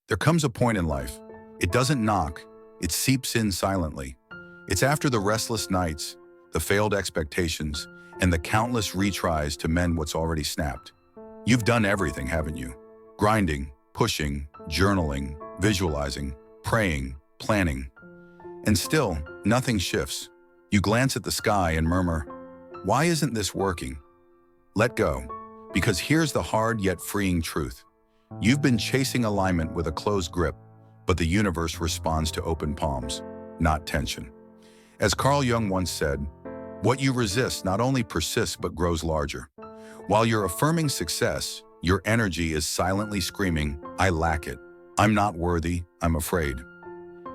There comes a point in life. It doesn't knock, it seeps in silently. It's after the restless nights, the failed expectations, and the countless retries to mend what's already snapped. You've done everything, haven't you? Grinding, pushing, journaling, visualizing, praying, planning. And still, nothing shifts. You glance at the sky and murmur, "Why isn't this working?" Let go, because here's the hard yet freeing truth. You've been chasing alignment with a closed grip, but the universe responds to open palms, not tension. As Carl Jung once said, what you resist not only persists but grows larger. While you're affirming success, your energy is silently screaming, "I lack it. I'm not worthy. I'm afraid."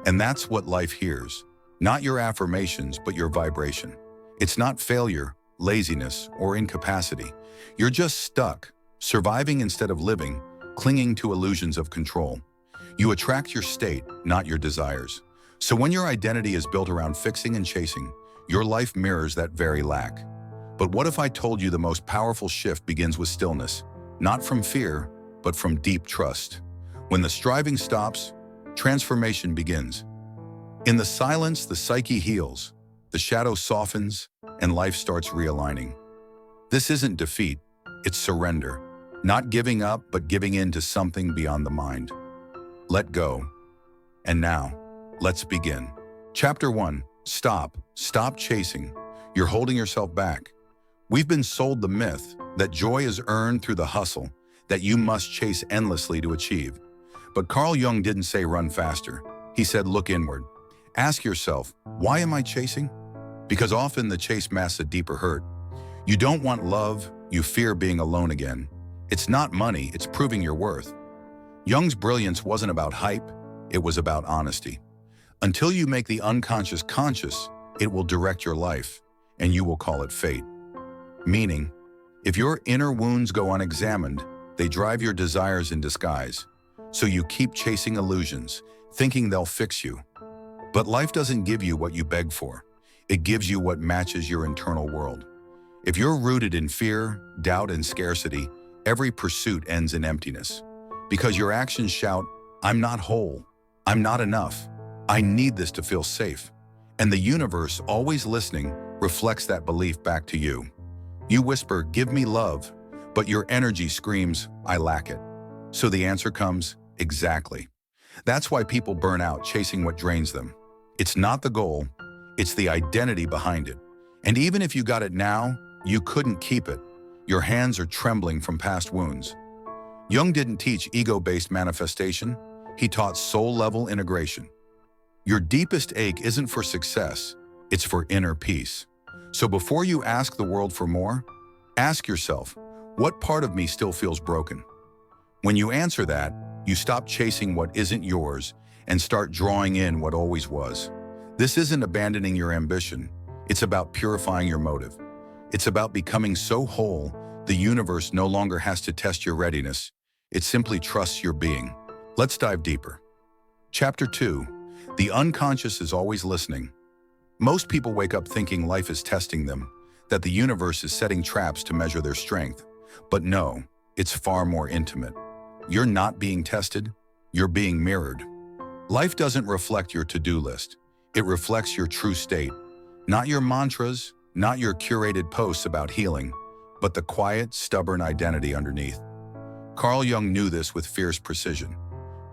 And that's what life hears. Not your affirmations, but your vibration. It's not failure, laziness, or incapacity. You're just stuck, surviving instead of living, clinging to illusions of control. You attract your state, not your desires. So when your identity is built around fixing and chasing, your life mirrors that very lack. But what if I told you the most powerful shift begins with stillness, not from fear, but from deep trust? When the striving stops, transformation begins. In the silence, the psyche heals, the shadow softens, and life starts realigning. This isn't defeat, it's surrender. Not giving up, but giving in to something beyond the mind. Let go. And now, let's begin. Chapter 1. Stop. Stop chasing. You're holding yourself back. We've been sold the myth that joy is earned through the hustle, that you must chase endlessly to achieve. But Carl Jung didn't say run faster. He said look inward. Ask yourself, why am I chasing? Because often the chase masks a deeper hurt. You don't want love, you fear being alone again. It's not money, it's proving your worth. Jung's brilliance wasn't about hype, it was about honesty. Until you make the unconscious conscious, it will direct your life, and you will call it fate. Meaning, if your inner wounds go unexamined, they drive your desires in disguise. So you keep chasing illusions, thinking they'll fix you. But life doesn't give you what you beg for. It gives you what matches your internal world. If you're rooted in fear, doubt, and scarcity, every pursuit ends in emptiness. Because your actions shout, "I'm not whole. I'm not enough. I need this to feel safe." And the universe, always listening, reflects that belief back to you. You whisper, "Give me love," but your energy screams, "I lack it." So the answer comes, exactly. That's why people burn out chasing what drains them. It's not the goal, it's the identity behind it. And even if you got it now, you couldn't keep it. Your hands are trembling from past wounds. Jung didn't teach ego-based manifestation, he taught soul-level integration. Your deepest ache isn't for success, it's for inner peace. So before you ask the world for more, ask yourself, what part of me still feels broken? When you answer that, you stop chasing what isn't yours and start drawing in what always was. This isn't abandoning your ambition, it's about purifying your motive. It's about becoming so whole, the universe no longer has to test your readiness. It simply trusts your being. Let's dive deeper. Chapter 2. The unconscious is always listening. Most people wake up thinking life is testing them, that the universe is setting traps to measure their strength. But no, it's far more intimate. You're not being tested, you're being mirrored. Life doesn't reflect your to-do list. It reflects your true state. Not your mantras, not your curated posts about healing, but the quiet, stubborn identity underneath. Carl Jung knew this with fierce precision.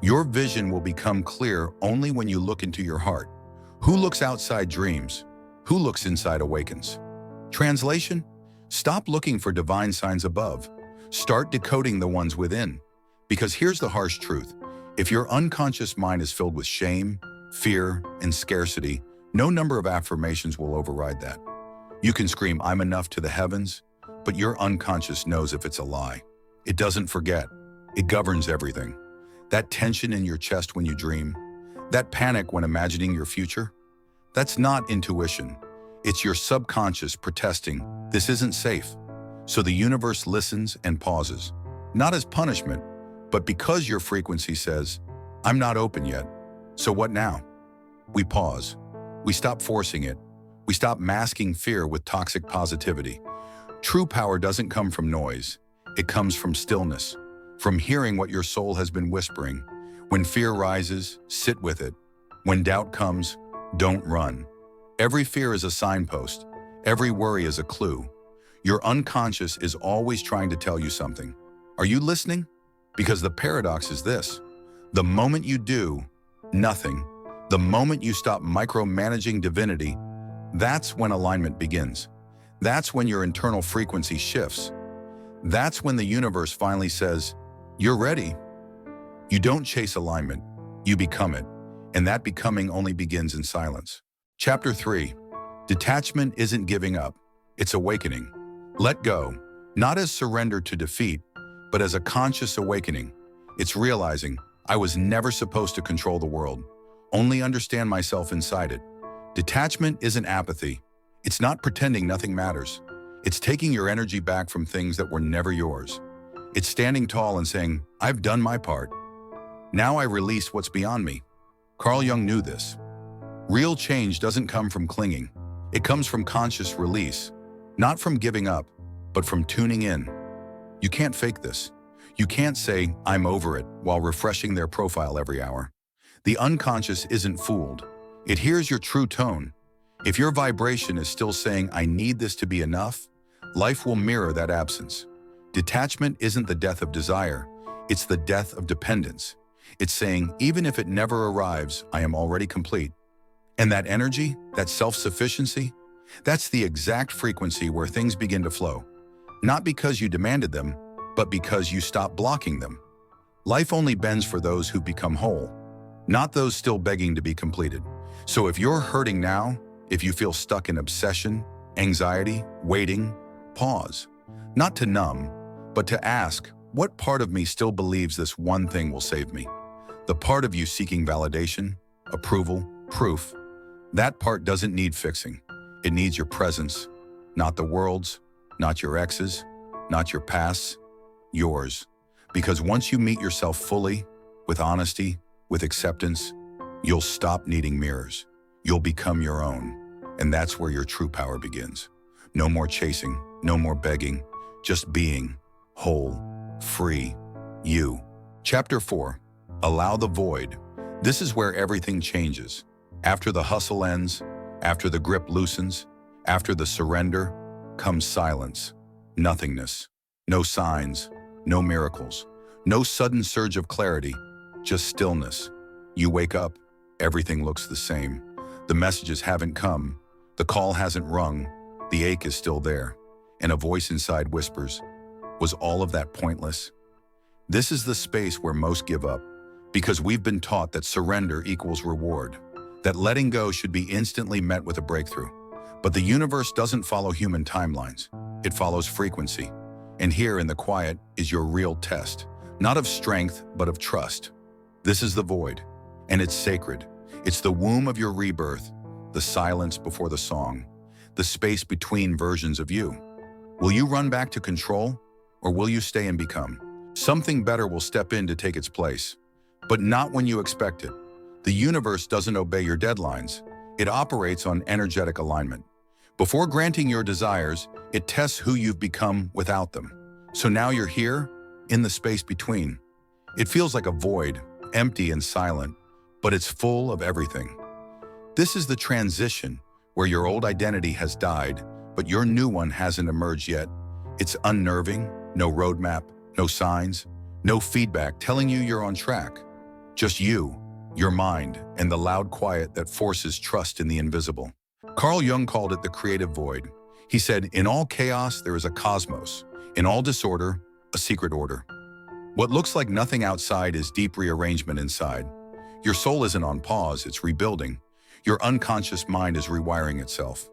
Your vision will become clear only when you look into your heart. Who looks outside dreams? Who looks inside awakens? Translation? Stop looking for divine signs above. Start decoding the ones within. Because here's the harsh truth. If your unconscious mind is filled with shame, fear, and scarcity, no number of affirmations will override that. You can scream, "I'm enough" to the heavens, but your unconscious knows if it's a lie. It doesn't forget. It governs everything. That tension in your chest when you dream, that panic when imagining your future, that's not intuition. It's your subconscious protesting, "This isn't safe." So the universe listens and pauses, not as punishment, but because your frequency says, "I'm not open yet." So what now? We pause. We stop forcing it. We stop masking fear with toxic positivity. True power doesn't come from noise. It comes from stillness, from hearing what your soul has been whispering. When fear rises, sit with it. When doubt comes, don't run. Every fear is a signpost. Every worry is a clue. Your unconscious is always trying to tell you something. Are you listening? Because the paradox is this. The moment you do nothing, the moment you stop micromanaging divinity, that's when alignment begins. That's when your internal frequency shifts. That's when the universe finally says, "You're ready." You don't chase alignment, you become it. And that becoming only begins in silence. Chapter 3. Detachment isn't giving up, it's awakening. Let go, not as surrender to defeat, but as a conscious awakening. It's realizing I was never supposed to control the world, only understand myself inside it. Detachment isn't apathy. It's not pretending nothing matters. It's taking your energy back from things that were never yours. It's standing tall and saying, "I've done my part. Now I release what's beyond me." Carl Jung knew this. Real change doesn't come from clinging. It comes from conscious release, not from giving up, but from tuning in. You can't fake this. You can't say, "I'm over it," while refreshing their profile every hour. The unconscious isn't fooled. It hears your true tone. If your vibration is still saying, "I need this to be enough," life will mirror that absence. Detachment isn't the death of desire. It's the death of dependence. It's saying, even if it never arrives, I am already complete. And that energy, that self-sufficiency, that's the exact frequency where things begin to flow. Not because you demanded them, but because you stop blocking them. Life only bends for those who become whole, not those still begging to be completed. So if you're hurting now, if you feel stuck in obsession, anxiety, waiting, pause. Not to numb, but to ask, what part of me still believes this one thing will save me? The part of you seeking validation, approval, proof. That part doesn't need fixing. It needs your presence, not the world's, not your ex's, not your past's, yours. Because once you meet yourself fully, with honesty, with acceptance, you'll stop needing mirrors. You'll become your own. And that's where your true power begins. No more chasing, no more begging, just being whole, free, you. Chapter 4. Allow the void. This is where everything changes. After the hustle ends, after the grip loosens, after the surrender, comes silence, nothingness, no signs, no miracles, no sudden surge of clarity, just stillness. You wake up, everything looks the same. The messages haven't come, the call hasn't rung, the ache is still there, and a voice inside whispers, was all of that pointless? This is the space where most give up, because we've been taught that surrender equals reward, that letting go should be instantly met with a breakthrough. But the universe doesn't follow human timelines. It follows frequency. And here in the quiet is your real test, not of strength, but of trust. This is the void, and it's sacred. It's the womb of your rebirth, the silence before the song, the space between versions of you. Will you run back to control, or will you stay and become? Something better will step in to take its place, but not when you expect it. The universe doesn't obey your deadlines. It operates on energetic alignment. Before granting your desires, it tests who you've become without them. So now you're here, in the space between. It feels like a void, empty and silent, but it's full of everything. This is the transition where your old identity has died, but your new one hasn't emerged yet. It's unnerving, no roadmap, no signs, no feedback telling you you're on track. Just you, your mind, and the loud quiet that forces trust in the invisible. Carl Jung called it the creative void. He said, in all chaos, there is a cosmos. In all disorder, a secret order. What looks like nothing outside is deep rearrangement inside. Your soul isn't on pause, it's rebuilding. Your unconscious mind is rewiring itself.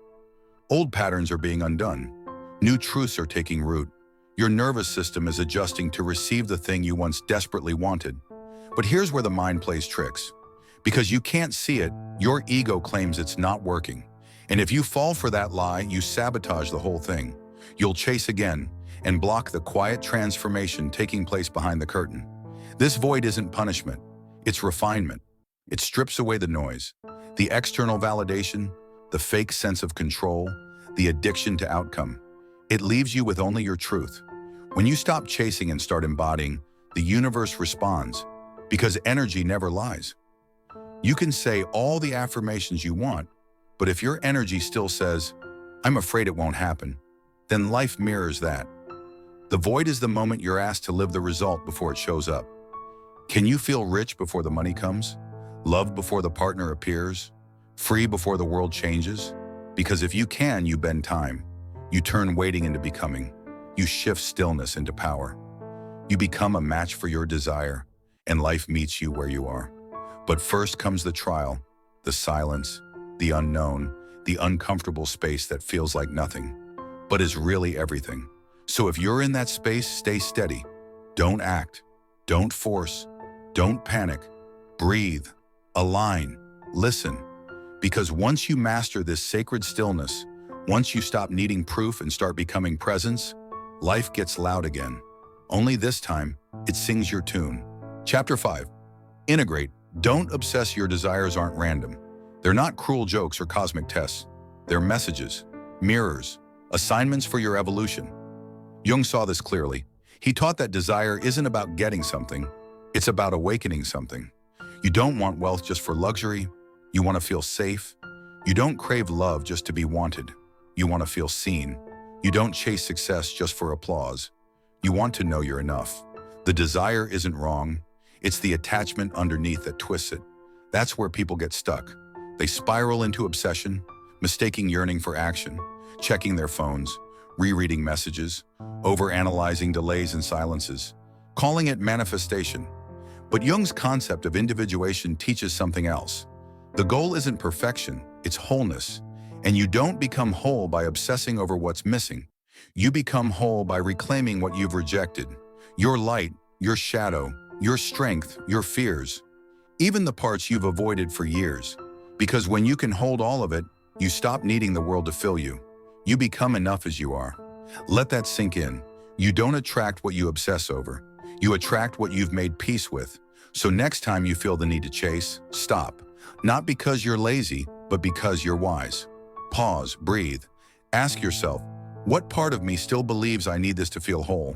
Old patterns are being undone. New truths are taking root. Your nervous system is adjusting to receive the thing you once desperately wanted. But here's where the mind plays tricks. Because you can't see it, your ego claims it's not working. And if you fall for that lie, you sabotage the whole thing. You'll chase again and block the quiet transformation taking place behind the curtain. This void isn't punishment, it's refinement. It strips away the noise, the external validation, the fake sense of control, the addiction to outcome. It leaves you with only your truth. When you stop chasing and start embodying, the universe responds. because energy never lies. You can say all the affirmations you want, but if your energy still says, "I'm afraid it won't happen," then life mirrors that. The void is the moment you're asked to live the result before it shows up. Can you feel rich before the money comes? Loved before the partner appears? Free before the world changes? Because if you can, you bend time. You turn waiting into becoming. You shift stillness into power. You become a match for your desire, and life meets you where you are. But first comes the trial, the silence, the unknown, the uncomfortable space that feels like nothing, but is really everything. So if you're in that space, stay steady. Don't act. Don't force. Don't panic. Breathe. Align. Listen. Because once you master this sacred stillness, once you stop needing proof and start becoming presence, life gets loud again. Only this time, it sings your tune. Chapter 5. Integrate. Don't obsess. Your desires aren't random. They're not cruel jokes or cosmic tests. They're messages, mirrors, assignments for your evolution. Jung saw this clearly. He taught that desire isn't about getting something, it's about awakening something. You don't want wealth just for luxury. You want to feel safe. You don't crave love just to be wanted. You want to feel seen. You don't chase success just for applause. You want to know you're enough. The desire isn't wrong. It's the attachment underneath that twists it. That's where people get stuck. They spiral into obsession, mistaking yearning for action, checking their phones, rereading messages, overanalyzing delays and silences, calling it manifestation. But Jung's concept of individuation teaches something else. The goal isn't perfection, it's wholeness. And you don't become whole by obsessing over what's missing. You become whole by reclaiming what you've rejected. Your light, your shadow, your strength, your fears. Even the parts you've avoided for years. Because when you can hold all of it, you stop needing the world to fill you. You become enough as you are. Let that sink in. You don't attract what you obsess over. You attract what you've made peace with. So next time you feel the need to chase, stop. Not because you're lazy, but because you're wise. Pause, breathe. Ask yourself, what part of me still believes I need this to feel whole?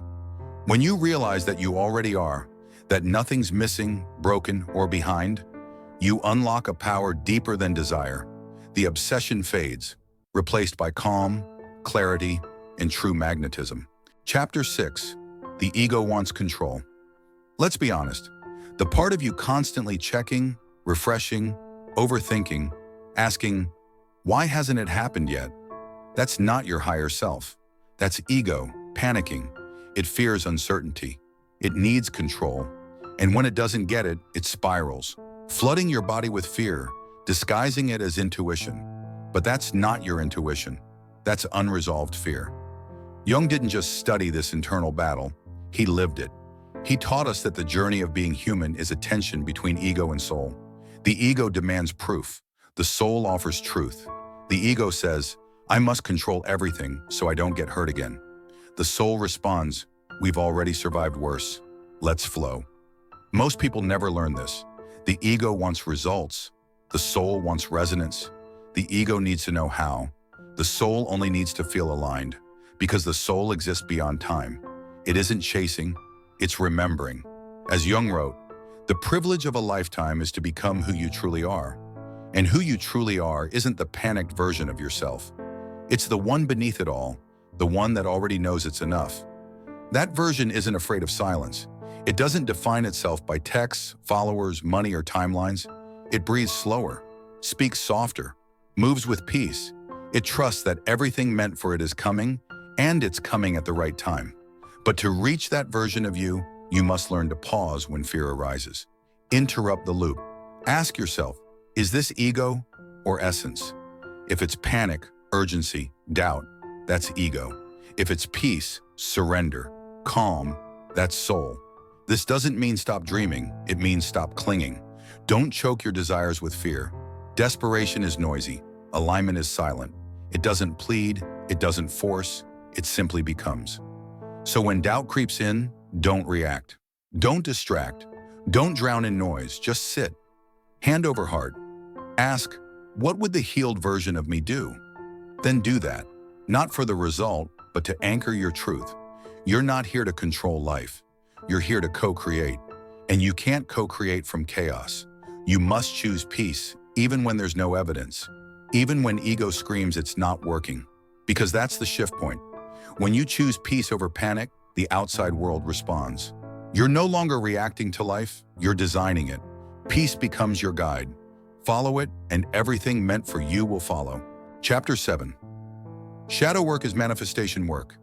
When you realize that you already are, that nothing's missing, broken, or behind, you unlock a power deeper than desire. The obsession fades, replaced by calm, clarity, and true magnetism. Chapter 6. The ego wants control. Let's be honest. The part of you constantly checking, refreshing, overthinking, asking, why hasn't it happened yet? That's not your higher self. That's ego, panicking. It fears uncertainty. It needs control. And when it doesn't get it, it spirals, flooding your body with fear, disguising it as intuition. But that's not your intuition. That's unresolved fear. Jung didn't just study this internal battle, he lived it. He taught us that the journey of being human is a tension between ego and soul. The ego demands proof. The soul offers truth. The ego says, I must control everything so I don't get hurt again. The soul responds, we've already survived worse. Let's flow. Most people never learn this. The ego wants results. The soul wants resonance. The ego needs to know how. The soul only needs to feel aligned, because the soul exists beyond time. It isn't chasing, it's remembering. As Jung wrote, the privilege of a lifetime is to become who you truly are. And who you truly are isn't the panicked version of yourself. It's the one beneath it all, the one that already knows it's enough. That version isn't afraid of silence. It doesn't define itself by texts, followers, money, or timelines. It breathes slower, speaks softer, moves with peace. It trusts that everything meant for it is coming, and it's coming at the right time. But to reach that version of you, you must learn to pause when fear arises. Interrupt the loop. Ask yourself, is this ego or essence? If it's panic, urgency, doubt, that's ego. If it's peace, surrender, calm, that's soul. This doesn't mean stop dreaming, it means stop clinging. Don't choke your desires with fear. Desperation is noisy, alignment is silent. It doesn't plead, it doesn't force, it simply becomes. So when doubt creeps in, don't react. Don't distract. Don't drown in noise, just sit. Hand over heart. Ask, what would the healed version of me do? Then do that, not for the result, but to anchor your truth. You're not here to control life. You're here to co-create. And you can't co-create from chaos. You must choose peace, even when there's no evidence, even when ego screams it's not working. Because that's the shift point. When you choose peace over panic, the outside world responds. You're no longer reacting to life, you're designing it. Peace becomes your guide. Follow it, and everything meant for you will follow. Chapter 7. Shadow work is manifestation work.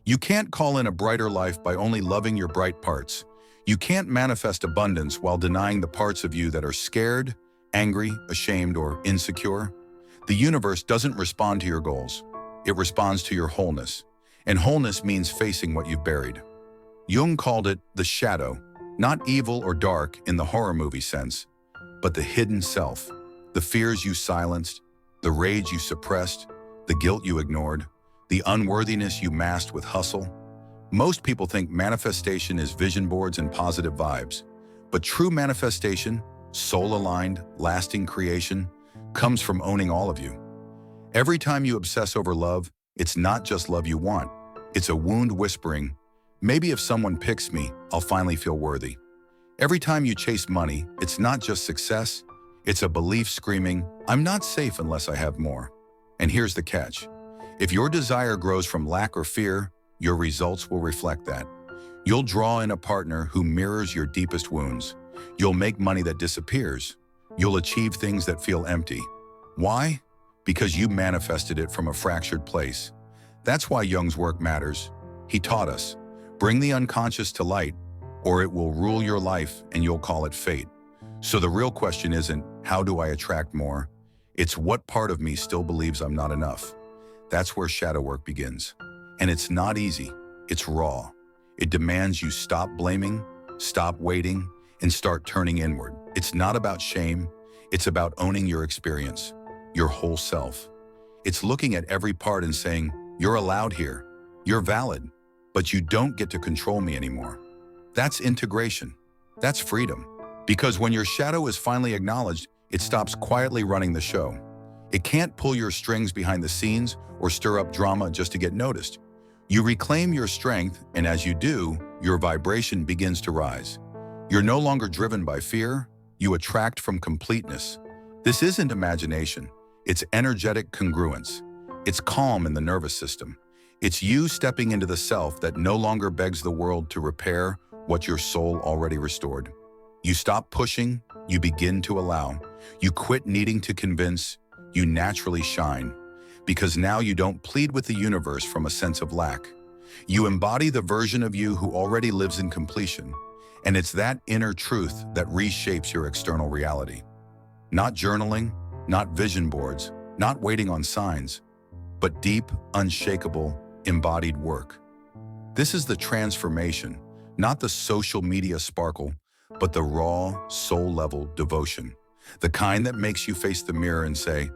You can't call in a brighter life by only loving your bright parts. You can't manifest abundance while denying the parts of you that are scared, angry, ashamed, or insecure. The universe doesn't respond to your goals. It responds to your wholeness. And wholeness means facing what you've buried. Jung called it the shadow, not evil or dark in the horror movie sense, but the hidden self, the fears you silenced, the rage you suppressed, the guilt you ignored, the unworthiness you masked with hustle. Most people think manifestation is vision boards and positive vibes, but true manifestation, soul-aligned, lasting creation, comes from owning all of you. Every time you obsess over love, it's not just love you want. It's a wound whispering, maybe if someone picks me, I'll finally feel worthy. Every time you chase money, it's not just success, it's a belief screaming, I'm not safe unless I have more. And here's the catch. If your desire grows from lack or fear, your results will reflect that. You'll draw in a partner who mirrors your deepest wounds. You'll make money that disappears. You'll achieve things that feel empty. Why? Because you manifested it from a fractured place. That's why Jung's work matters. He taught us, bring the unconscious to light, or it will rule your life and you'll call it fate. So the real question isn't, how do I attract more? It's what part of me still believes I'm not enough. That's where shadow work begins. And it's not easy, it's raw. It demands you stop blaming, stop waiting, and start turning inward. It's not about shame, it's about owning your experience, your whole self. It's looking at every part and saying, you're allowed here, you're valid, but you don't get to control me anymore. That's integration, that's freedom. Because when your shadow is finally acknowledged, it stops quietly running the show. It can't pull your strings behind the scenes or stir up drama just to get noticed. You reclaim your strength, and as you do, your vibration begins to rise. You're no longer driven by fear, you attract from completeness. This isn't imagination, it's energetic congruence. It's calm in the nervous system. It's you stepping into the self that no longer begs the world to repair what your soul already restored. You stop pushing, you begin to allow. You quit needing to convince, you naturally shine. Because now you don't plead with the universe from a sense of lack. You embody the version of you who already lives in completion. And it's that inner truth that reshapes your external reality. Not journaling, not vision boards, not waiting on signs, but deep, unshakable, embodied work. This is the transformation, not the social media sparkle, but the raw, soul-level devotion. The kind that makes you face the mirror and say,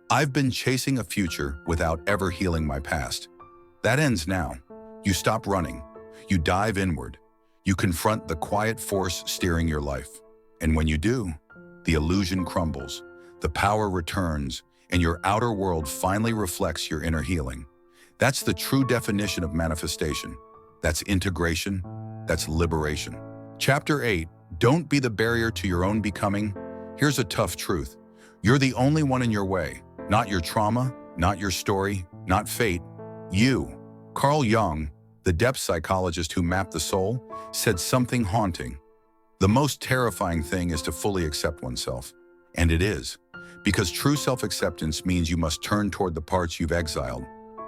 I've been chasing a future without ever healing my past. That ends now. You stop running. You dive inward. You confront the quiet force steering your life. And when you do, the illusion crumbles, the power returns, and your outer world finally reflects your inner healing. That's the true definition of manifestation. That's integration. That's liberation. Chapter 8, Don't be the barrier to your own becoming. Here's a tough truth. You're the only one in your way. Not your trauma, not your story, not fate. You. Carl Jung, the depth psychologist who mapped the soul, said something haunting. The most terrifying thing is to fully accept oneself. And it is. Because true self-acceptance means you must turn toward the parts you've exiled.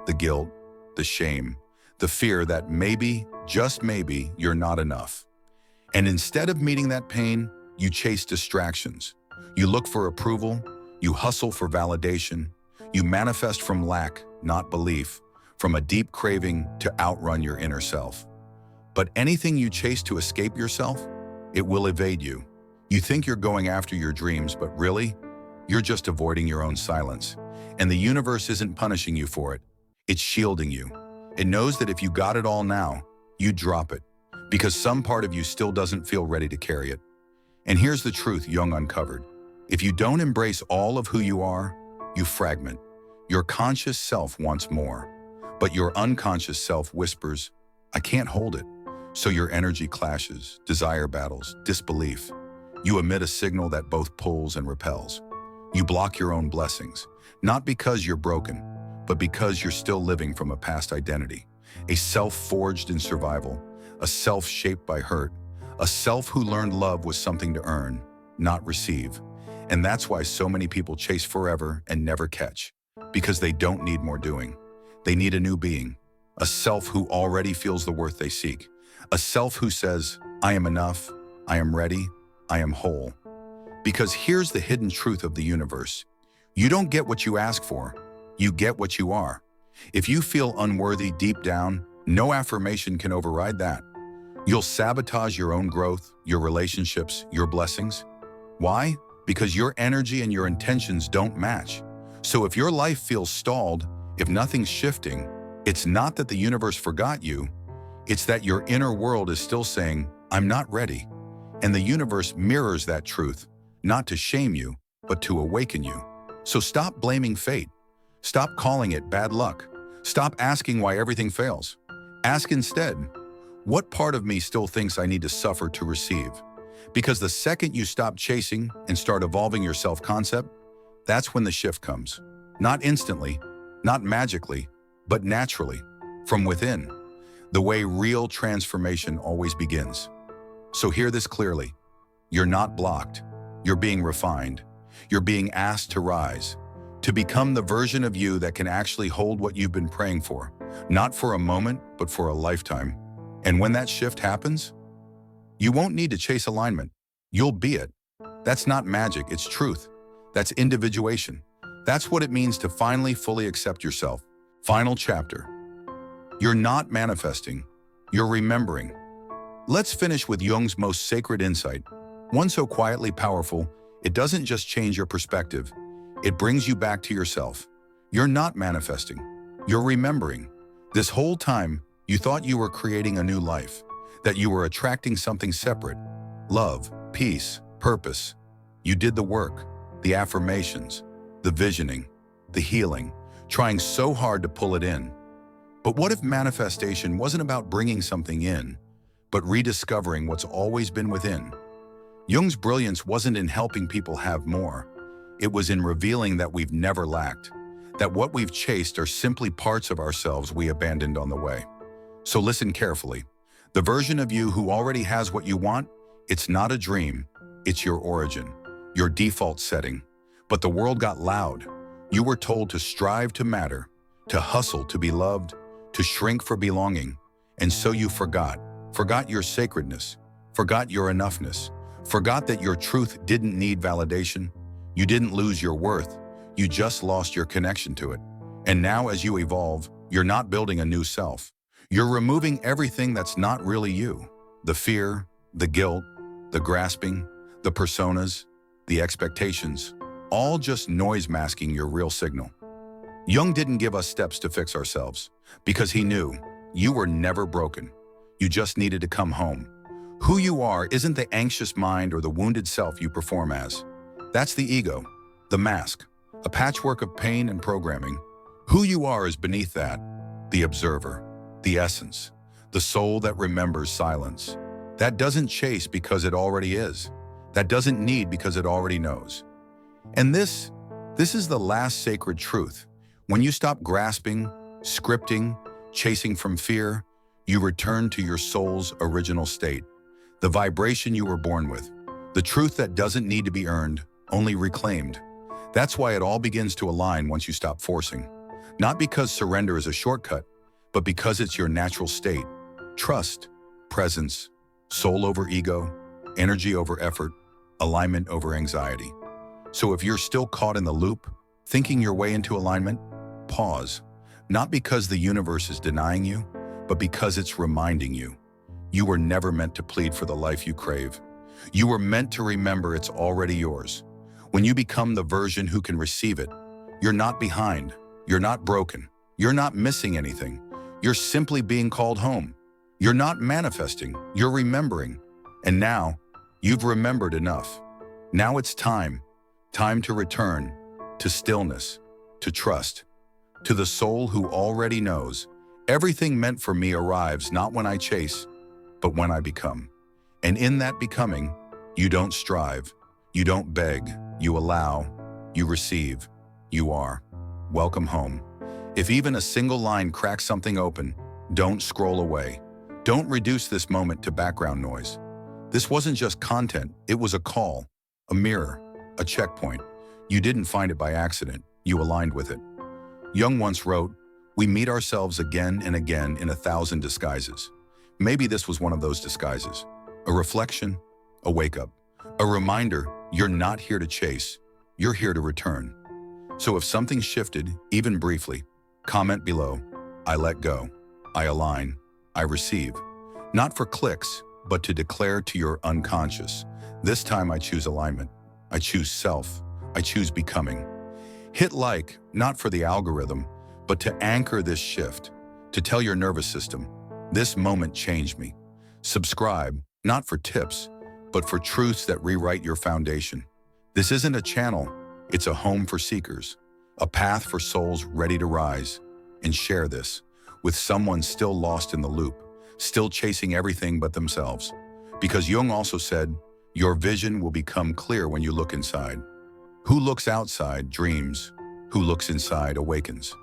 The guilt, the shame, the fear that maybe, just maybe, you're not enough. And instead of meeting that pain, you chase distractions. You look for approval, you hustle for validation, you manifest from lack, not belief, from a deep craving to outrun your inner self. But anything you chase to escape yourself, it will evade you. You think you're going after your dreams, but really, you're just avoiding your own silence. And the universe isn't punishing you for it. It's shielding you. It knows that if you got it all now, you'd drop it, because some part of you still doesn't feel ready to carry it. And here's the truth Jung uncovered. If you don't embrace all of who you are, you fragment. Your conscious self wants more, but your unconscious self whispers, I can't hold it. So your energy clashes, desire battles, disbelief. You emit a signal that both pulls and repels. You block your own blessings, not because you're broken, but because you're still living from a past identity, a self forged in survival, a self shaped by hurt, a self who learned love was something to earn, not receive. And that's why so many people chase forever and never catch, because they don't need more doing. They need a new being, a self who already feels the worth they seek, a self who says, I am enough, I am ready, I am whole. Because here's the hidden truth of the universe. You don't get what you ask for, you get what you are. If you feel unworthy deep down, no affirmation can override that. You'll sabotage your own growth, your relationships, your blessings. Why? Because your energy and your intentions don't match. So if your life feels stalled, if nothing's shifting, it's not that the universe forgot you, it's that your inner world is still saying, I'm not ready. And the universe mirrors that truth, not to shame you, but to awaken you. So stop blaming fate. Stop calling it bad luck. Stop asking why everything fails. Ask instead, what part of me still thinks I need to suffer to receive? Because the second you stop chasing and start evolving your self-concept, that's when the shift comes. Not instantly, not magically, but naturally, from within, the way real transformation always begins. So hear this clearly. You're not blocked. You're being refined. You're being asked to rise, to become the version of you that can actually hold what you've been praying for, not for a moment, but for a lifetime. And when that shift happens, you won't need to chase alignment. You'll be it. That's not magic, it's truth. That's individuation. That's what it means to finally fully accept yourself. Final chapter. You're not manifesting, you're remembering. Let's finish with Jung's most sacred insight, one so quietly powerful, it doesn't just change your perspective, it brings you back to yourself. You're not manifesting, you're remembering. This whole time, you thought you were creating a new life, that you were attracting something separate. Love, peace, purpose. You did the work, the affirmations, the visioning, the healing, trying so hard to pull it in. But what if manifestation wasn't about bringing something in, but rediscovering what's always been within? Jung's brilliance wasn't in helping people have more. It was in revealing that we've never lacked, that what we've chased are simply parts of ourselves we abandoned on the way. So listen carefully. The version of you who already has what you want, it's not a dream, it's your origin, your default setting. But the world got loud. You were told to strive to matter, to hustle to be loved, to shrink for belonging. And so you forgot your sacredness, forgot your enoughness, forgot that your truth didn't need validation. You didn't lose your worth, you just lost your connection to it. And now as you evolve, you're not building a new self. You're removing everything that's not really you. The fear, the guilt, the grasping, the personas, the expectations, all just noise masking your real signal. Jung didn't give us steps to fix ourselves because he knew you were never broken. You just needed to come home. Who you are isn't the anxious mind or the wounded self you perform as. That's the ego, the mask, a patchwork of pain and programming. Who you are is beneath that, the observer, the essence, the soul that remembers silence. That doesn't chase because it already is. That doesn't need because it already knows. And this is the last sacred truth. When you stop grasping, scripting, chasing from fear, you return to your soul's original state, the vibration you were born with, the truth that doesn't need to be earned, only reclaimed. That's why it all begins to align once you stop forcing. Not because surrender is a shortcut, but because it's your natural state. Trust, presence, soul over ego, energy over effort, alignment over anxiety. So if you're still caught in the loop, thinking your way into alignment, pause. Not because the universe is denying you, but because it's reminding you. You were never meant to plead for the life you crave. You were meant to remember it's already yours. When you become the version who can receive it, you're not behind, you're not broken, you're not missing anything. You're simply being called home. You're not manifesting, you're remembering. And now, you've remembered enough. Now it's time to return, to stillness, to trust, to the soul who already knows. Everything meant for me arrives not when I chase, but when I become. And in that becoming, you don't strive, you don't beg, you allow, you receive, you are. Welcome home. If even a single line cracks something open, don't scroll away. Don't reduce this moment to background noise. This wasn't just content, it was a call, a mirror, a checkpoint. You didn't find it by accident, you aligned with it. Jung once wrote, "We meet ourselves again and again in 1,000 disguises." Maybe this was one of those disguises. A reflection, a wake-up, a reminder you're not here to chase, you're here to return. So if something shifted, even briefly, comment below. I let go, I align, I receive. Not for clicks, but to declare to your unconscious, this time I choose alignment, I choose self, I choose becoming. Hit like, not for the algorithm, but to anchor this shift, to tell your nervous system, this moment changed me. Subscribe, not for tips, but for truths that rewrite your foundation. This isn't a channel, it's a home for seekers, a path for souls ready to rise. And share this with someone still lost in the loop, still chasing everything but themselves. Because Jung also said, your vision will become clear when you look inside. Who looks outside dreams, who looks inside awakens.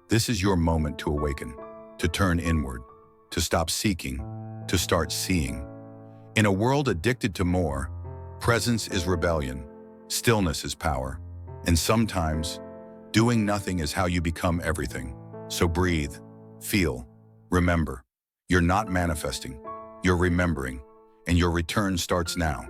This is your moment to awaken, to turn inward, to stop seeking, to start seeing. In a world addicted to more, presence is rebellion, stillness is power, and sometimes, doing nothing is how you become everything. So breathe, feel, remember. You're not manifesting, you're remembering, and your return starts now.